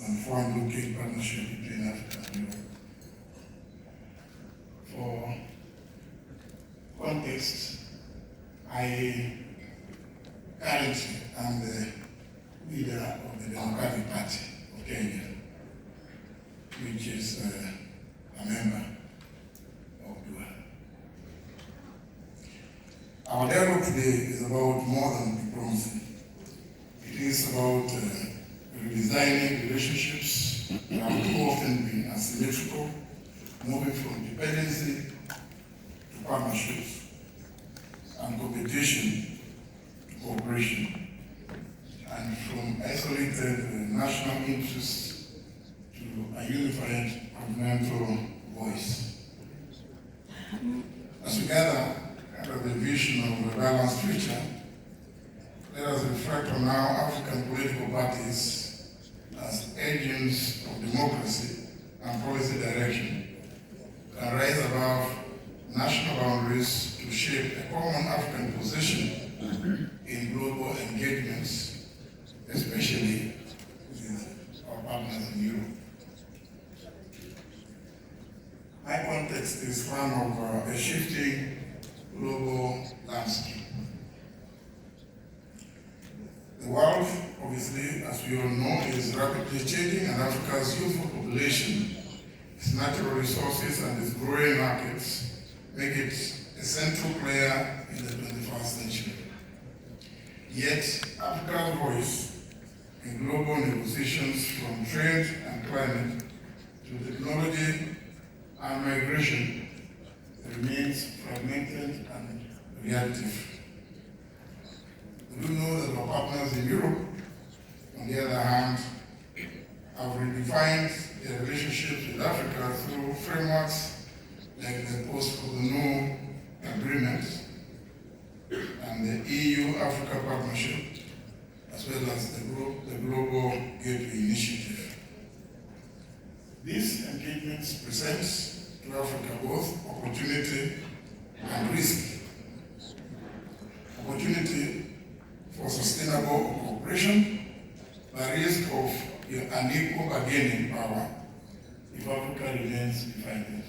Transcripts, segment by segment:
and forward-looking partnership between Africa and Europe. For context, I currently am the leader of the Democratic Party of Kenya, which is a member of DUA. Our dialogue today is about more than diplomacy. It is about redesigning relationships that have too often been asymmetrical, moving from dependency to partnerships and competition to cooperation, and from isolated national interests to a unified continental voice. As we gather under the vision of a balanced future, let us reflect on how African political parties, as agents of democracy and policy direction, can rise above national boundaries to shape a common African position in global engagements, especially with our partners in Europe. My context is one of a shifting global landscape. The world, obviously, as we all know, is rapidly changing, and Africa's youthful population, its natural resources, and its growing markets make it a central player in the 21st century. Yet, Africa's voice in global negotiations, from trade and climate to technology and migration, remains fragmented and reactive. We do know that our partners in Europe, on the other hand, have redefined their relationships with Africa through frameworks like the post-KANU agreement and the EU-Africa partnership, as well as the Global Gateway Initiative. These engagements present to Africa both opportunity and risk. Opportunity for sustainable cooperation, the risk of unequal bargaining power if Africa remains divided.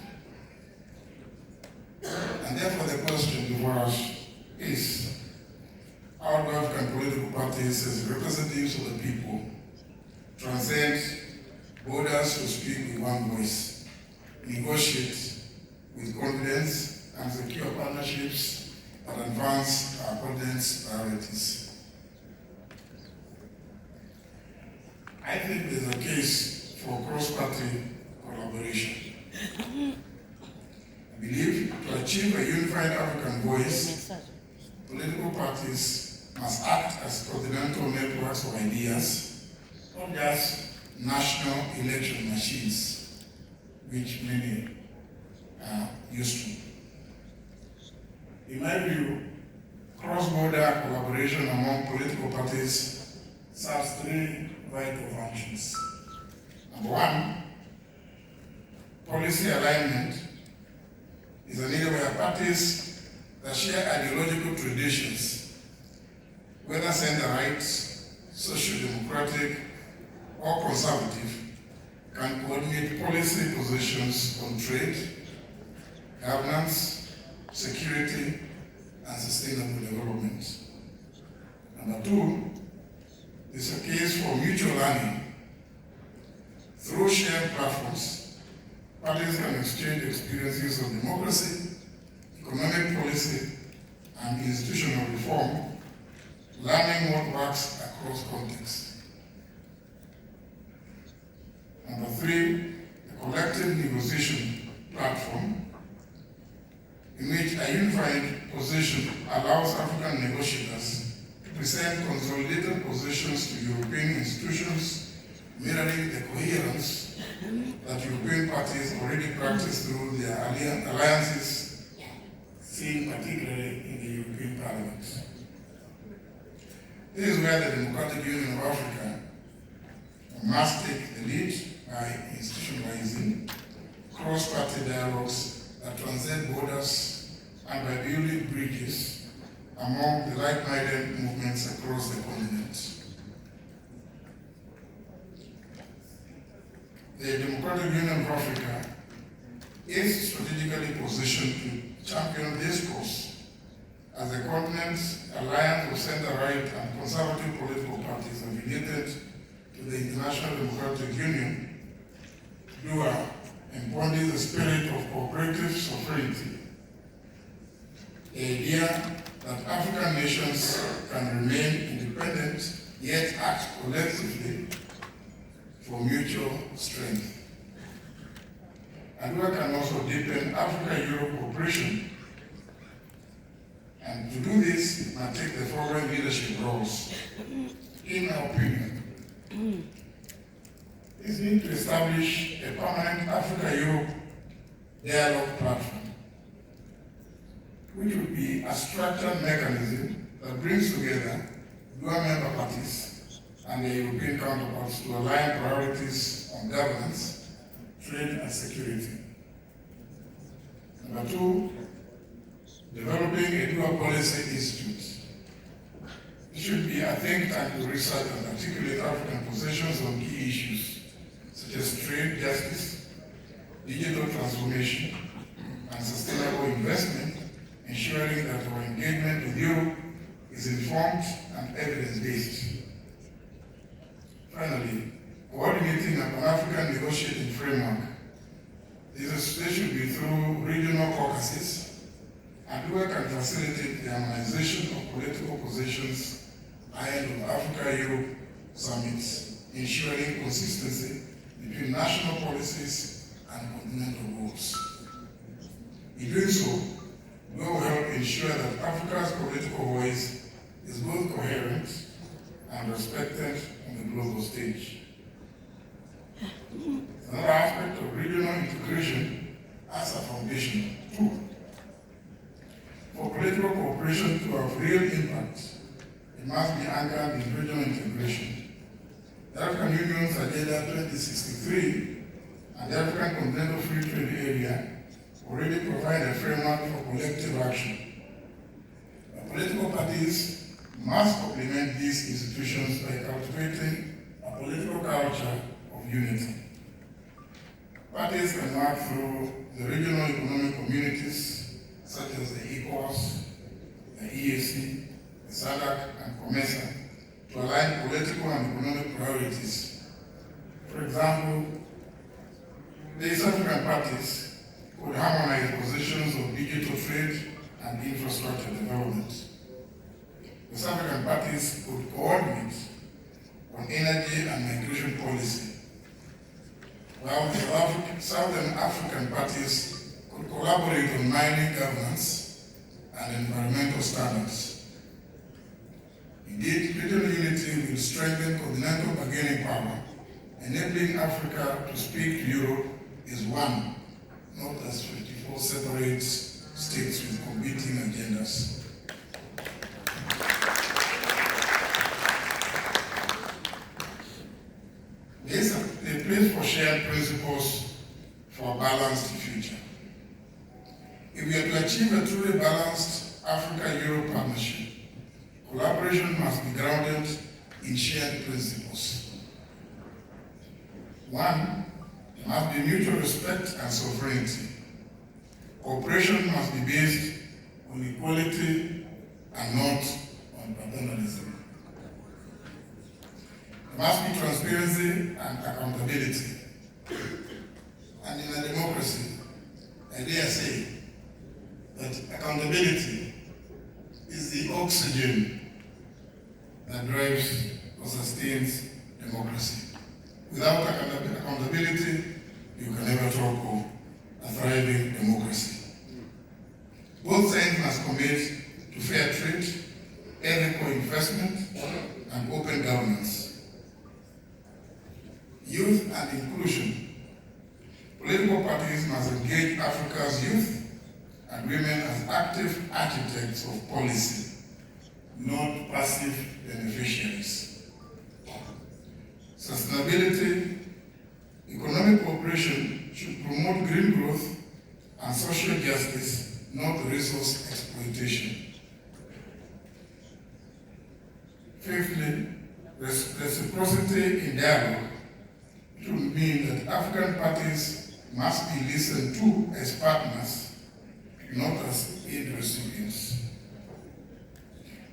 And therefore the question before us is, how do African political parties as representatives of the people transcend borders to speak with one voice, negotiate with confidence, and secure partnerships that advance our continent's priorities? I think there's a case for cross-party collaboration. I believe to achieve a unified African voice, political parties must act as continental networks of ideas, not just national election machines, which many are used to. In my view, cross-border collaboration among political parties serves three vital functions. Number one, policy alignment is an area where parties that share ideological traditions, whether center-right, social-democratic, or conservative, can coordinate policy positions on trade, governance, security, and sustainable development. Number two, is a case for mutual learning. Through shared platforms, parties can exchange experiences of democracy, economic policy, and institutional reform, learning what works across contexts. Number three, a collective negotiation platform in which a unified position allows African negotiators to present consolidated positions to European institutions, mirroring the coherence that European parties already practice through their alliances, seen particularly in the European Parliament. This is where the Democratic Union of Africa must take the lead by institutionalizing cross-party dialogues that transcend borders and by building bridges among the like-minded movements across the continent. the Democratic Union of Africa is strategically positioned to champion this cause as the continent's alliance of center-right and conservative political parties affiliated to the International Democratic Union, DUA, embodies the spirit of cooperative sovereignty, the idea that African nations can remain independent yet act collectively for mutual strength. And we can also deepen Africa-Europe cooperation. And to do this, it might take the following leadership roles. In our opinion, it's need to establish a permanent Africa-Europe dialogue platform, which would be a structured mechanism that brings together dual member parties and their European counterparts to align priorities on governance, trade, and security. Number two, developing a dual policy institute. It should be a think tank to research and articulate African positions on key issues such as trade, justice, digital transformation, and sustainable investment, ensuring that our engagement with Europe is informed and evidence-based. Finally, coordinating a Pan-African negotiating framework. This should be through regional caucuses, and we can facilitate the harmonization of political positions ahead of Africa-Europe summits, ensuring consistency between national policies and continental goals. In doing so, we will help ensure that Africa's political voice is both coherent and respected on the global stage. Another aspect of regional integration as a foundation tool. For political cooperation to have real impact, it must be anchored in regional integration. The African Union's Agenda 2063 and the African Continental Free Trade Area already provide a framework for collective action. The political parties must complement these institutions by cultivating a political culture of unity. Parties can work through the regional economic communities such as the ECOWAS, the EAC, the SADC, and COMESA to align political and economic priorities. For example, the East African parties could harmonize positions of digital trade and infrastructure development. The South African parties could coordinate on energy and migration policy, while the Southern African parties could collaborate on mining governance and environmental standards. Indeed, regional unity will strengthen continental bargaining power, enabling Africa to speak to Europe as one, not as 54 separate states with competing agendas. There is a place for shared principles for a balanced future. If we are to achieve a truly balanced Africa-Europe partnership, collaboration must be grounded in shared principles. One, there must be mutual respect and sovereignty. Cooperation must be based on equality and not on paternalism. There must be transparency and accountability. And in a democracy, I dare say that accountability is the oxygen that drives or sustains democracy. Without accountability, you can never talk of a thriving democracy. Both sides must commit to fair trade, ethical investment, and open governance. Youth and inclusion. Political parties must engage Africa's youth and women as active architects of policy, not passive beneficiaries. Sustainability. Economic cooperation should promote green growth and social justice, not resource exploitation. Fifthly, reciprocity in dialogue. It would mean that that African parties must be listened to as partners, not as aid recipients.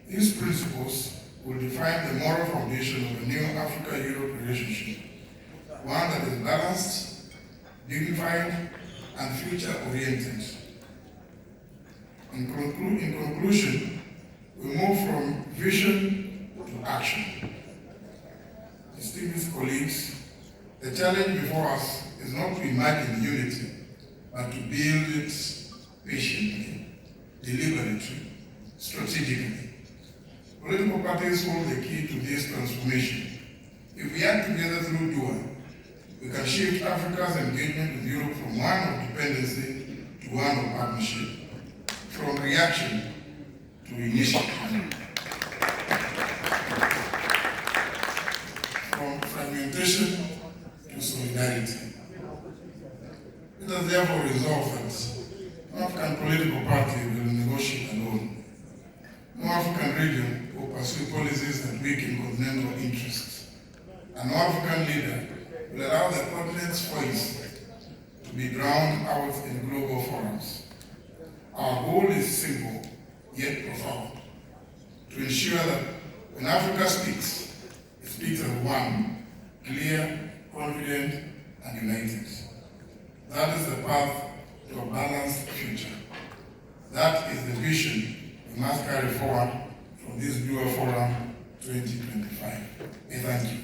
These principles will define the moral foundation of a new Africa-Europe relationship, one that is balanced, dignified, and future-oriented. In conclusion, we move from vision to action. Distinguished colleagues, the challenge before us is not to imagine unity, but to build it patiently, deliberately, strategically. Political parties hold the key to this transformation. If we act together through DUA, we can shift Africa's engagement with Europe from one of dependency to one of partnership, from reaction to initiative, from fragmentation to solidarity. Let us therefore resolve that no African political party will negotiate alone. No African region will pursue policies that weaken continental interests. And no African leader will allow the continent's voice to be drowned out in global forums. Our goal is simple, yet profound, to ensure that when Africa speaks, it speaks as one, clear, confident, and united. That is the path to a balanced future. That is the vision we must carry forward from this Dual Forum 2025. Thank you.